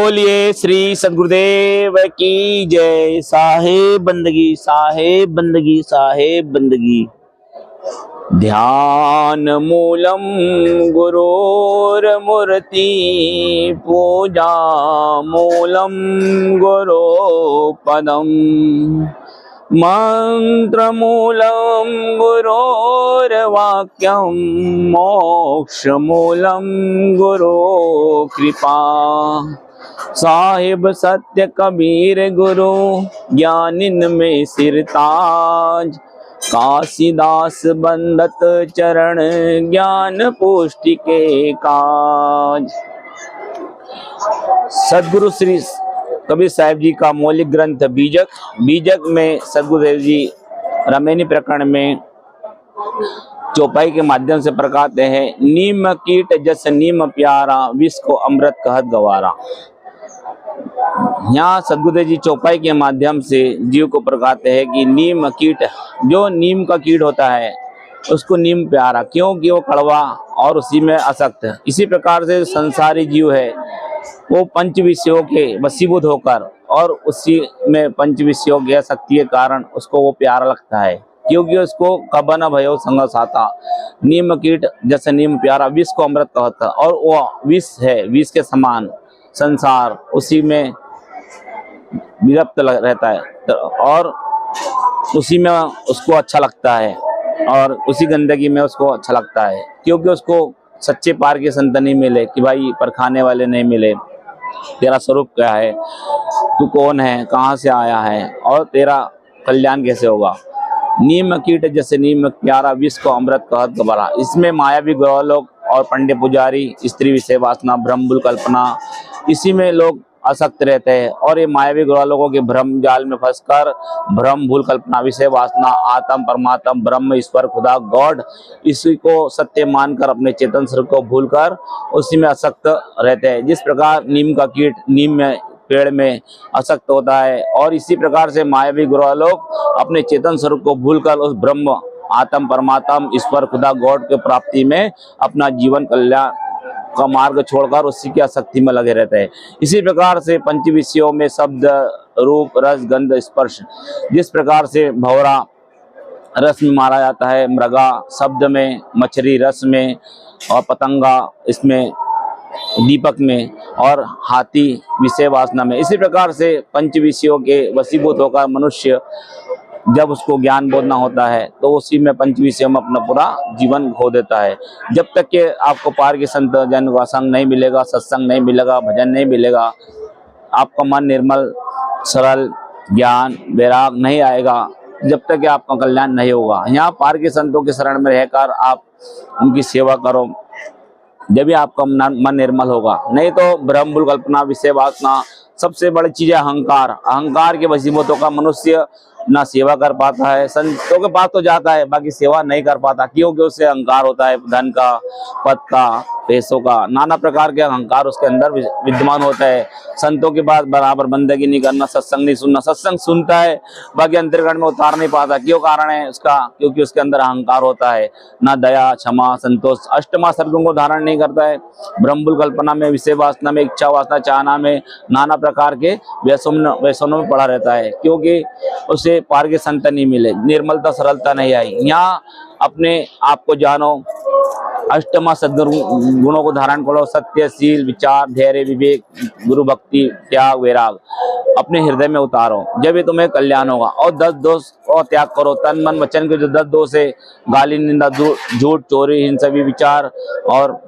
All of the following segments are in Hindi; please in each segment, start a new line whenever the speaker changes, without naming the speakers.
बोलिए श्री सद्गुरुदेव की जय। साहेब बंदगी, साहेब बंदगी, साहेब बंदगी। ध्यान मूलम गुरोर्मूर्ति, पूजा मूलम गुरो पदम, मंत्र मूलम गुरोर्वाक्यम, मोक्ष मूलम गुरो कृपा। साहिब सत्य कबीर गुरु, ज्ञानिन में सिरताज, काशीदास बंदत चरण, ज्ञान पुष्टि के काज। सदगुरु श्री कबीर साहिब जी का मौलिक ग्रंथ बीजक। बीजक में सदगुरुदेव जी रामायणी प्रकरण में चौपाई के माध्यम से प्रकाशते हैं। नीम कीट जस नीम प्यारा, विष को अमृत कहत गवारा। यहाँ सदगुरुदेव जी चौपाई के माध्यम से जीव को प्रकाशते हैं कि नीम कीट, जो नीम का कीट होता है उसको नीम प्यारा, क्योंकि वो कड़वा और उसी में आसक्त है। इसी प्रकार से संसारी जीव है वो पंच विषयों के वशीभूत होकर और उसी में पंच विषयों की शक्ति के कारण उसको वो प्यारा लगता है, क्योंकि उसको कबन भयो संग साता। नीम कीट जैसे नीम प्यारा, विष को अमृत कहता, और वो विष है, विष के समान संसार उसी में विरक्त रहता है और उसी में उसको अच्छा लगता है और उसी गंदगी में उसको अच्छा लगता है, क्योंकि उसको सच्चे पार के संत नहीं मिले कि भाई परखाने वाले नहीं मिले। तेरा स्वरूप क्या है, तू कौन है, कहाँ से आया है और तेरा कल्याण कैसे होगा। नीम कीट जैसे नीम प्यारा, विष को अमृत कहत गवारा। इसमें मायावी ग्रह लोग और पंडित पुजारी, स्त्री विषय वासना, भ्रम भूल कल्पना, इसी में लोग आसक्त रहते हैं और ये मायावी ग्रह लोगों के भ्रम जाल में फंसकर भ्रम भूल कल्पना, विषय वासना, आत्म परमात्म, ब्रह्म ईश्वर खुदा गॉड, इसी को सत्य मानकर अपने चेतन स्वरूप को भूलकर उसी में आसक्त रहते हैं। जिस प्रकार नीम का कीट नीम में पेड़ में आसक्त होता है और इसी प्रकार से मायावी ग्रह लोग अपने चेतन स्वरूप को भूलकर उस ब्रह्म आत्म परमात्म ईश्वर खुदा गॉड के प्राप्ति में अपना जीवन कल्याण का मार्ग छोड़कर उसी की आसक्ति में लगे रहते हैं। इसी प्रकार से पंच विषयों में शब्द, रूप, रस, गंध, स्पर्श, जिस प्रकार से भंवरा रस में मारा जाता है, मृगा शब्द में, मछली रस में और पतंगा इसमें दीपक में और हाथी विषय वासना में। इसी प्रकार से पंच विषयों के वशीभूत होकर मनुष्य जब उसको ज्ञान बोधना होता है तो उसी में पंच विषयों में अपना पूरा जीवन खो देता है। जब तक कि आपको पार के संत जन का संग नहीं मिलेगा, सत्संग नहीं मिलेगा, भजन नहीं मिलेगा, आपका मन निर्मल सरल ज्ञान वैराग नहीं आएगा, जब तक कि आपका कल्याण नहीं होगा। यहाँ पार के संतों के शरण में रहकर आप उनकी सेवा करो, जब भी आपका मन निर्मल होगा। नहीं तो भ्रम भूल कल्पना, विषय वासना, सबसे बड़ी चीज है अहंकार। अहंकार के वशीभूतों का मनुष्य ना सेवा कर पाता है, संतों के पास तो जाता है बाकी सेवा नहीं कर पाता, क्योंकि उससे अहंकार होता है, धन का, पद का, पैसों का, नाना प्रकार के अहंकार उसके अंदर विद्यमान होता है। संतों के पास बराबर बंदगी नहीं करना, सत्संग नहीं सुनना, सत्संग सुनता है बाकी अंतर्गण में उतार नहीं पाता। क्यों कारण है उसका, क्योंकि उसके अंदर अहंकार होता है, ना दया, क्षमा, संतोष, अष्टमा सर्गों को धारण नहीं करता है। ब्रह्मभूल कल्पना में, विषय वासना में, इच्छा वासना चाहना में, नाना प्रकार के व्यसनों में पड़ा रहता है, क्योंकि उसे पार के संत नहीं मिले, निर्मलता सरलता नहीं आई। यहाँ अपने आप को जानो, अष्टमा सद्गुणों को धारण करो, सत्य, शील, विचार, धैर्य, विवेक, गुरु भक्ति, त्याग, वैराग अपने हृदय में उतारो, जब ये तुम्हें कल्याण होगा। और 10 दोष और त्याग करो, तन मन वचन के जो 10 दोष है, गाली, निंदा, झूठ, चोरी, हिंसा, विचार और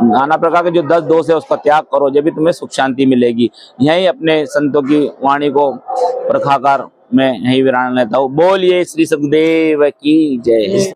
नाना प्रकार के जो 10 दोष है उसका त्याग करो, जब भी तुम्हें सुख शांति मिलेगी। यही अपने संतों की वाणी को परखाकर मैं यही विराम लेता हूँ। बोलिए श्री सद्गुरुदेव की जय।